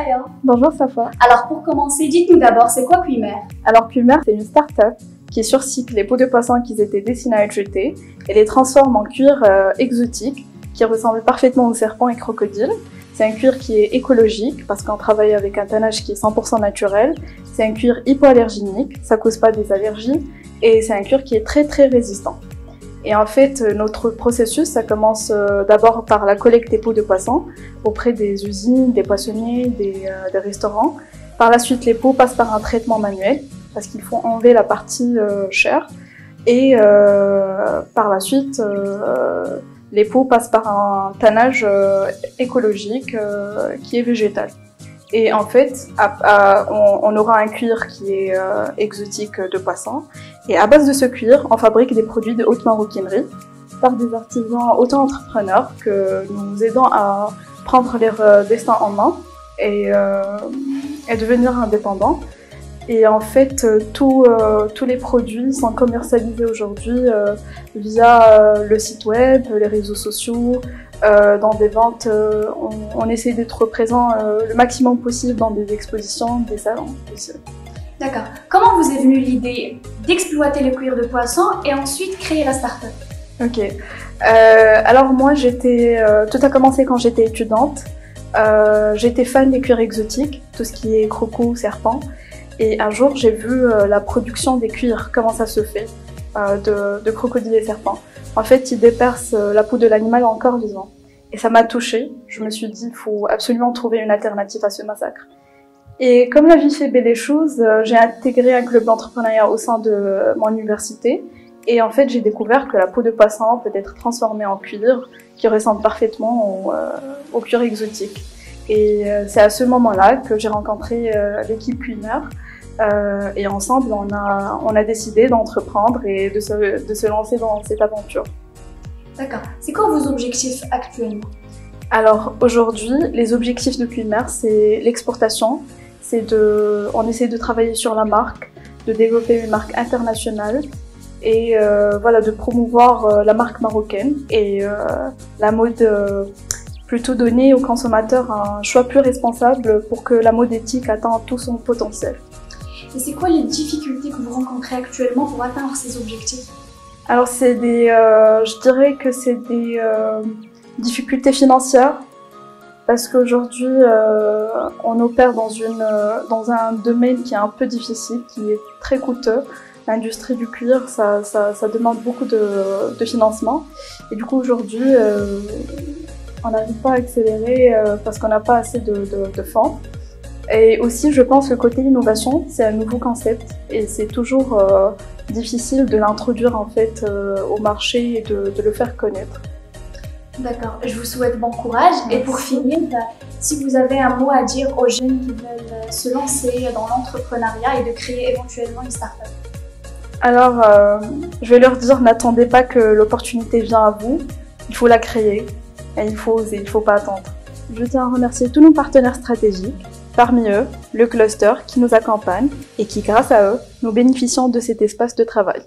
Aya. Bonjour Safa. Alors pour commencer, dites-nous d'abord, c'est quoi Cuimer? Alors Cuimer, c'est une start-up qui surcycle les peaux de poisson qui étaient destinées à être jetées et les transforme en cuir exotique qui ressemble parfaitement aux serpents et crocodiles. C'est un cuir qui est écologique parce qu'on travaille avec un tannage qui est 100% naturel. C'est un cuir hypoallergénique, ça cause pas des allergies et c'est un cuir qui est très résistant. Et en fait, notre processus, ça commence d'abord par la collecte des peaux de poisson auprès des usines, des poissonniers, des restaurants. Par la suite, les peaux passent par un traitement manuel parce qu'il faut enlever la partie chair. Et par la suite, les peaux passent par un tannage écologique qui est végétal. Et en fait, on aura un cuir qui est exotique de poisson. Et à base de ce cuir, on fabrique des produits de haute maroquinerie par des artisans auto-entrepreneurs que nous aidons à prendre leur destin en main et devenir indépendants. Et en fait, tous les produits sont commercialisés aujourd'hui via le site web, les réseaux sociaux, dans des ventes. On essaie d'être présent le maximum possible dans des expositions, des salons aussi. D'accord. Comment vous est venue l'idée d'exploiter le cuir de poisson et ensuite créer la start-up? Ok. Alors moi, tout a commencé quand j'étais étudiante. J'étais fan des cuirs exotiques, tout ce qui est croco, serpent. Et un jour, j'ai vu la production des cuirs, comment ça se fait, de crocodiles et serpents. En fait, ils dépercent la peau de l'animal encore vivant. Et ça m'a touchée. Je me suis dit, il faut absolument trouver une alternative à ce massacre. Et comme la vie fait belle les choses, j'ai intégré un club d'entrepreneuriat au sein de mon université. Et en fait, j'ai découvert que la peau de poisson peut être transformée en cuir qui ressemble parfaitement au cuir exotique. Et c'est à ce moment-là que j'ai rencontré l'équipe Cuimer. Et ensemble, on a décidé d'entreprendre et de se lancer dans cette aventure. D'accord. C'est quoi vos objectifs actuellement? Alors aujourd'hui, les objectifs de Cuimer, c'est l'exportation. On essaie de travailler sur la marque, de développer une marque internationale et voilà, de promouvoir la marque marocaine et la mode, plutôt donner aux consommateurs un choix plus responsable pour que la mode éthique atteigne tout son potentiel. Et c'est quoi les difficultés que vous rencontrez actuellement pour atteindre ces objectifs? Alors je dirais que c'est des difficultés financières parce qu'aujourd'hui on opère dans un domaine qui est un peu difficile, qui est très coûteux. L'industrie du cuir, ça demande beaucoup de financement et du coup aujourd'hui on n'arrive pas à accélérer parce qu'on n'a pas assez de fonds. Et aussi, je pense que côté innovation, c'est un nouveau concept et c'est toujours difficile de l'introduire en fait au marché et de le faire connaître. D'accord, je vous souhaite bon courage. Merci. Et pour finir, si vous avez un mot à dire aux jeunes qui veulent se lancer dans l'entrepreneuriat et de créer éventuellement une start-up. Alors, je vais leur dire, n'attendez pas que l'opportunité vienne à vous, il faut la créer et il faut oser, il ne faut pas attendre. Je tiens à remercier tous nos partenaires stratégiques. Parmi eux, le cluster qui nous accompagne et qui, grâce à eux, nous bénéficions de cet espace de travail.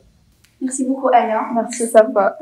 Merci beaucoup, Aya. Merci, Safa.